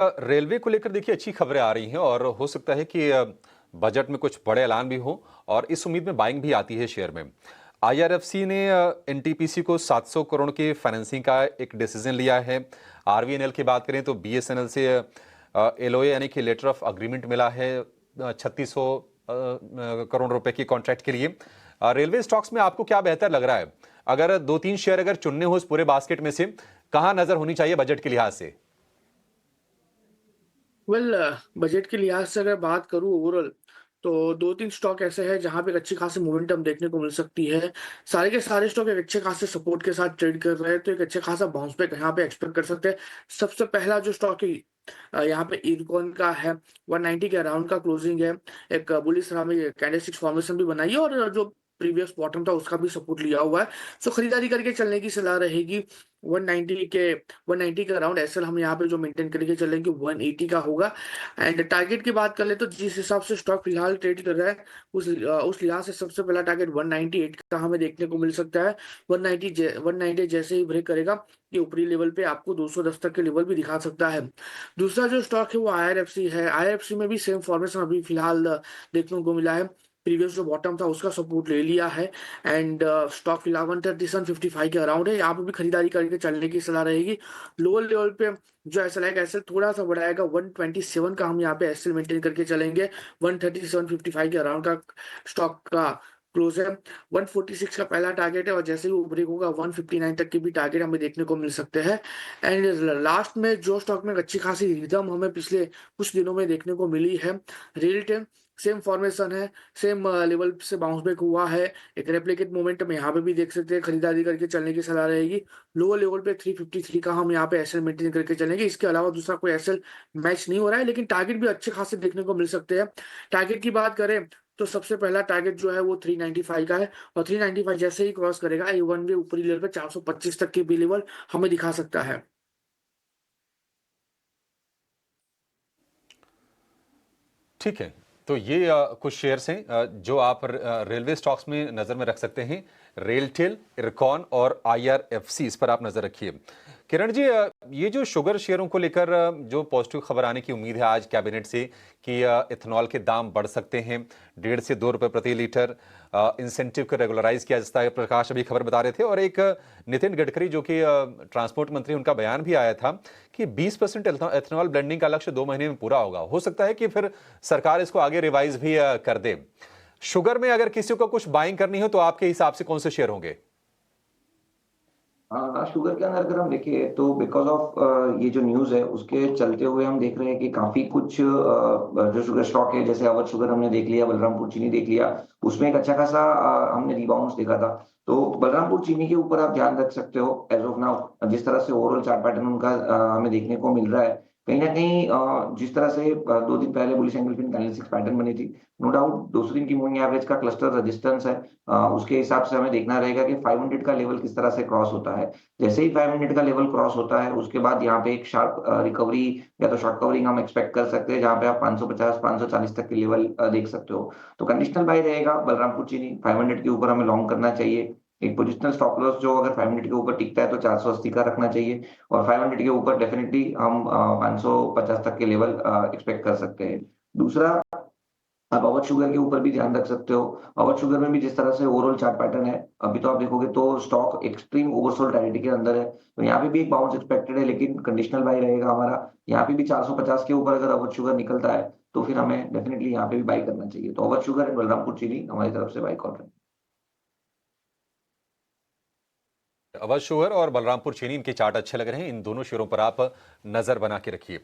Railway को लेकर देखिए अच्छी खबरें आ रही हैं और हो सकता है कि बजट में कुछ बड़े ऐलान भी हों और इस उम्मीद में बाइंग भी आती है शेयर में। आईआरएफसी ने एनटीपीसी को 700 करोड़ की फाइनेंसिंग का एक डिसीजन लिया है। आरवीएनएल की बात करें तो बीएसएनएल से एलओए यानी कि लेटर ऑफ अग्रीमेंट मिला है 3600 करोड़ रुपए की कॉन्ट्रैक्ट के लिए। रेलवे स्टॉक्स में आपको क्या बेहतर लग रहा है? अगर दो तीन शेयर अगर चुनने हो इस पूरे बास्केट में से, कहां नजर होनी चाहिए बजट के लिहाज से? वेल बजट के लिहाज से अगर बात करूँ ओवरऑल, तो 2-3 स्टॉक ऐसे हैं जहाँ पे एक अच्छी खासी मोमेंटम देखने को मिल सकती है। सारे के सारे स्टॉक एक अच्छे खासे सपोर्ट के साथ ट्रेड कर रहे हैं, तो एक अच्छा खासा बाउंस बैक यहाँ पे एक्सपेक्ट कर सकते हैं। सबसे पहला जो स्टॉक है यहाँ पे इरकॉन का है, 190 के अराउंड का क्लोजिंग है। एक बुलिश में कैंडलस्टिक फॉर्मेशन भी बनाई है और जो प्रीवियस बॉटम था उसका भी सपोर्ट लिया हुआ है। सो खरीदारी करके चलने की सलाह रहेगी। 190 के 190 के अराउंड एसएल हम यहाँ पे जो मेंटेन करके चलेंगे 180 का होगा। एंड टारगेट की बात कर ले तो जिस हिसाब से स्टॉक फिलहाल ट्रेड कर रहा है उस लिहाज से सबसे पहला टारगेट 198 का हमें देखने को मिल सकता है। 190 जैसे ही ब्रेक करेगा ये ऊपरी लेवल पे आपको 210 तक के लेवल भी दिखा सकता है। दूसरा जो स्टॉक है वो आईआरएफसी है। आईआरएफसी में भी सेम फॉर्मेशन अभी फिलहाल देखने को मिला है। प्रीवियस जो बॉटम था उसका सपोर्ट ले लिया है एंड स्टॉक फिलहाल 137.55 के अराउंड है। यहाँ पे भी खरीदारी करके चलने की सलाह रहेगी। लोअर लेवल पे जो एसएल है एसएल थोड़ा सा बढ़ाएगा, 127 का हम यहाँ पे एसएल मेंटेन करके चलेंगे। 137.55 के अराउंड का स्टॉक का क्लोज है। 146 का पहला टारगेट है और जैसे ही वो ब्रेक होगा 159 तक के भी टारगेट हमें देखने को मिल सकते हैं। एंड लास्ट में जो स्टॉक में एक अच्छी खासी रिदम हमें पिछले कुछ दिनों में देखने को मिली है, रेलटेल। सेम फॉर्मेशन है, सेम लेवल से बाउंस बैक हुआ है। एक रेप्लिकेट मोमेंटम यहाँ पे भी देख सकते हैं, खरीदारी करके चलने की सलाह रहेगी। लोअर लेवल पे 353 का हम यहाँ पे एसएल मेंटेन करके चलेंगे। इसके अलावा दूसरा कोई एसएल मैच नहीं हो रहा है, लेकिन टारगेट भी अच्छे खासे देखने को मिल सकते हैं। टारगेट की बात करें तो सबसे पहला टारगेट जो है वो 395 का है और 395 जैसे ही क्रॉस करेगा ये वन वे ऊपरी लेवल पे 425 तक की भी लेवल हमें दिखा सकता है। ठीक है। तो ये कुछ शेयर्स हैं जो आप रेलवे स्टॉक्स में नज़र में रख सकते हैं। रेलटेल, इरकॉन और आईआरएफसी, इस पर आप नज़र रखिए। किरण जी, ये जो शुगर शेयरों को लेकर जो पॉजिटिव खबर आने की उम्मीद है आज कैबिनेट से कि इथेनॉल के दाम बढ़ सकते हैं, 1.5 से 2 रुपए प्रति लीटर, इंसेंटिव को रेगुलराइज किया जाता है। प्रकाश अभी खबर बता रहे थे और एक नितिन गडकरी जो कि ट्रांसपोर्ट मंत्री, उनका बयान भी आया था कि 20% एथेनॉल ब्लेंडिंग का लक्ष्य 2 महीने में पूरा होगा। हो सकता है कि फिर सरकार इसको आगे रिवाइज भी कर दे। शुगर में अगर किसी को कुछ बाइंग करनी हो तो आपके हिसाब से कौन से शेयर होंगे? शुगर के अंदर अगर हम देखें तो बिकॉज ऑफ ये जो न्यूज है उसके चलते हुए हम देख रहे हैं कि काफी कुछ जो शुगर स्टॉक है, जैसे अवध शुगर हमने देख लिया, बलरामपुर चीनी देख लिया, उसमें एक अच्छा खासा हमने रिबाउंस देखा था। तो बलरामपुर चीनी के ऊपर आप ध्यान रख सकते हो एज ऑफ नाउ, जिस तरह से ओवरऑल चार्ट पैटर्न उनका हमें देखने को मिल रहा है। कहीं ना कहीं जिस तरह से 2 दिन पहले बुलिश एंगलफिन कैंडलस्टिक पैटर्न बनी थी, नो डाउट 200 दिन की मूविंग एवरेज का क्लस्टर रेजिस्टेंस है। उसके हिसाब से हमें देखना रहेगा कि 500 का लेवल किस तरह से क्रॉस होता है। जैसे ही 500 का लेवल क्रॉस होता है उसके बाद यहाँ पे एक शार्प रिकवरी या तो शॉर्ट कवरिंग हम एक्सपेक्ट कर सकते हैं, जहाँ पे आप 550 540 तक के लेवल देख सकते हो। तो कंडीशनल बाय रहेगा बलरामपुर चीनी, 500 के ऊपर हमें लॉन्ग करना चाहिए। एक पोजिशनल स्टॉप लॉस जो अगर 500 के ऊपर टिकता है तो 480 का रखना चाहिए और 500 के ऊपर डेफिनेटली हम 550 तक के लेवल एक्सपेक्ट कर सकते हैं। दूसरा, आप अवध शुगर के ऊपर भी ध्यान रख सकते हो। अवध शुगर में भी जिस तरह से ओवरऑल चार्ट पैटर्न है, अभी तो आप देखोगे तो स्टॉक एक्सट्रीम ओवरसोल्ड टेरिटरी के अंदर है, तो यहाँ पे भी एक बाउंस एक्सपेक्टेड है, लेकिन कंडीशनल बाय रहेगा हमारा। यहाँ पे भी 450 के ऊपर अगर अवध शुगर निकलता है तो फिर हमें डेफिनेटली यहाँ पे भी बाई करना चाहिए। तो अवध शुगर एंड बलरामपुर चीनी हमारी तरफ से बाई कॉल है। अवध शुगर और बलरामपुर चीनी, इनके चार्ट अच्छे लग रहे हैं। इन दोनों शेयरों पर आप नजर बना के रखिए।